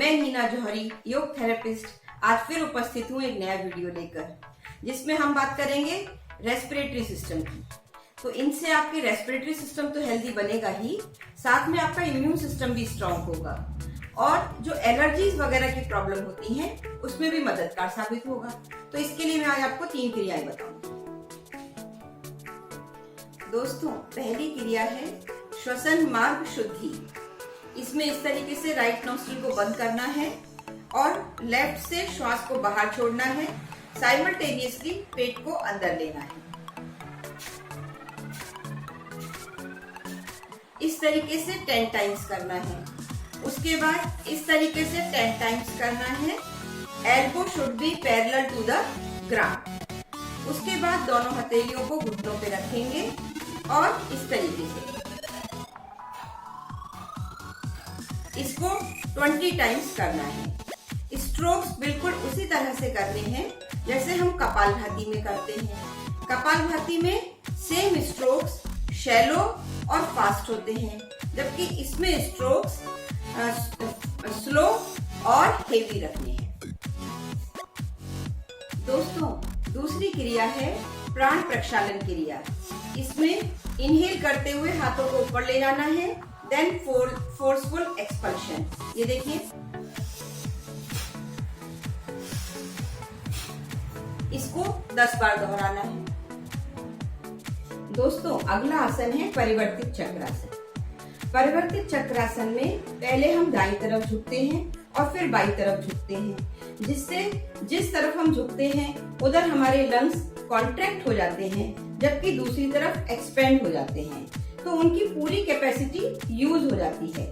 मैं नीना जौहरी, योग थेरेपिस्ट, आज फिर उपस्थित हूँ एक नया वीडियो लेकर, जिसमें हम बात करेंगे रेस्पिरेटरी सिस्टम की। तो इनसे आपके रेस्पिरेटरी सिस्टम तो हेल्दी बनेगा ही, साथ में आपका इम्यून सिस्टम भी स्ट्रांग होगा और जो एलर्जीज वगैरह की प्रॉब्लम होती हैं उसमें भी मददगार साबित होगा। तो इसके लिए मैं आज आपको 3 क्रियाएं बताऊंगी। दोस्तों, पहली क्रिया है श्वसन मार्ग शुद्धि। इसमें इस तरीके से राइट नॉस्ट्रिल को बंद करना है और लेफ्ट से श्वास को बाहर छोड़ना है। साइमल्टेनियसली पेट को अंदर लेना है। इस तरीके से 10 टाइम्स करना है। उसके बाद इस तरीके से 10 टाइम्स करना है। Elbow should be parallel to the ground. उसके बाद दोनों हथेलियों को घुटनों पे रखेंगे और इस तरीके से इसको 20 टाइम्स करना है। स्ट्रोक्स बिल्कुल उसी तरह से करने हैं जैसे हम कपालभाति में करते हैं। कपालभाति में सेम स्ट्रोक्स शैलो और फास्ट होते हैं, जबकि इसमें स्ट्रोक्स स्लो और हेवी रखने हैं। दोस्तों, दूसरी क्रिया है प्राण प्रक्षालन क्रिया। इसमें इनहेल करते हुए हाथों को ऊपर ले जाना है, देन फोर्सफुल एक्सपल्शन। ये देखिए, इसको 10 बार दोहराना है। दोस्तों, अगला आसन है परिवर्तित चक्रासन। परिवर्तित चक्रासन में पहले हम दाईं तरफ झुकते हैं और फिर बाईं तरफ झुकते हैं, जिससे जिस तरफ हम झुकते हैं उधर हमारे लंग्स कॉन्ट्रैक्ट हो जाते हैं, जबकि दूसरी तरफ एक्सपेंड हो जाते हैं, तो उनकी पूरी कैपेसिटी यूज हो जाती है।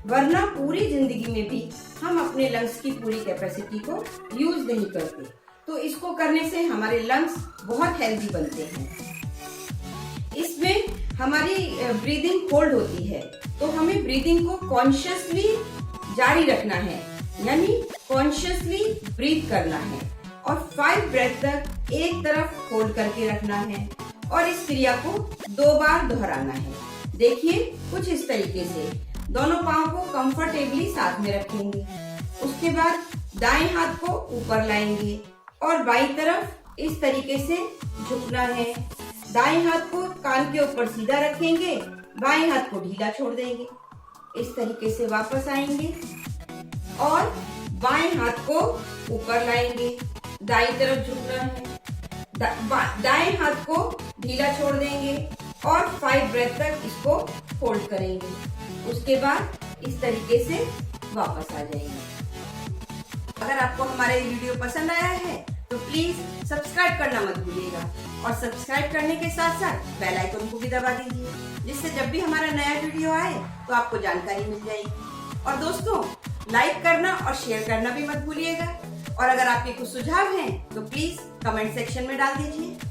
वरना पूरी जिंदगी में भी हम अपने लंग्स की पूरी कैपेसिटी को यूज नहीं करते। तो इसको करने से हमारे लंग्स बहुत हेल्दी बनते हैं। इसमें हमारी ब्रीदिंग होल्ड होती है, तो हमें ब्रीदिंग को कॉन्शियसली जारी रखना है, यानी कॉन्शियसली ब्रीथ करना है और 5 ब्रेथ तक एक तरफ होल्ड करके रखना है और इस क्रिया को 2 बार दोहराना है। देखिए, कुछ इस तरीके से दोनों पांव को कंफर्टेबली साथ में रखेंगे। उसके बाद दाएं हाथ को ऊपर लाएंगे और बाईं तरफ इस तरीके से झुकना है। दाएं हाथ को कान के ऊपर सीधा रखेंगे, बाएं हाथ को ढीला छोड़ देंगे। इस तरीके से वापस आएंगे और बाएं हाथ को ऊपर लाएंगे, दाईं तरफ झुकना है। दाएं हाथ को ढीला छोड़ देंगे और 5 ब्रेथ तक इसको होल्ड करेंगे। उसके बाद इस तरीके से वापस आ जाएंगे। अगर आपको हमारा ये वीडियो पसंद आया है तो प्लीज सब्सक्राइब करना मत भूलिएगा और सब्सक्राइब करने के साथ साथ बेल आइकन को भी दबा दीजिए, जिससे जब भी हमारा नया वीडियो आए तो आपको जानकारी मिल जाएगी। और दोस्तों, लाइक करना और शेयर करना भी मत भूलिएगा। और अगर आपके कुछ सुझाव हैं तो प्लीज कमेंट सेक्शन में डाल दीजिए।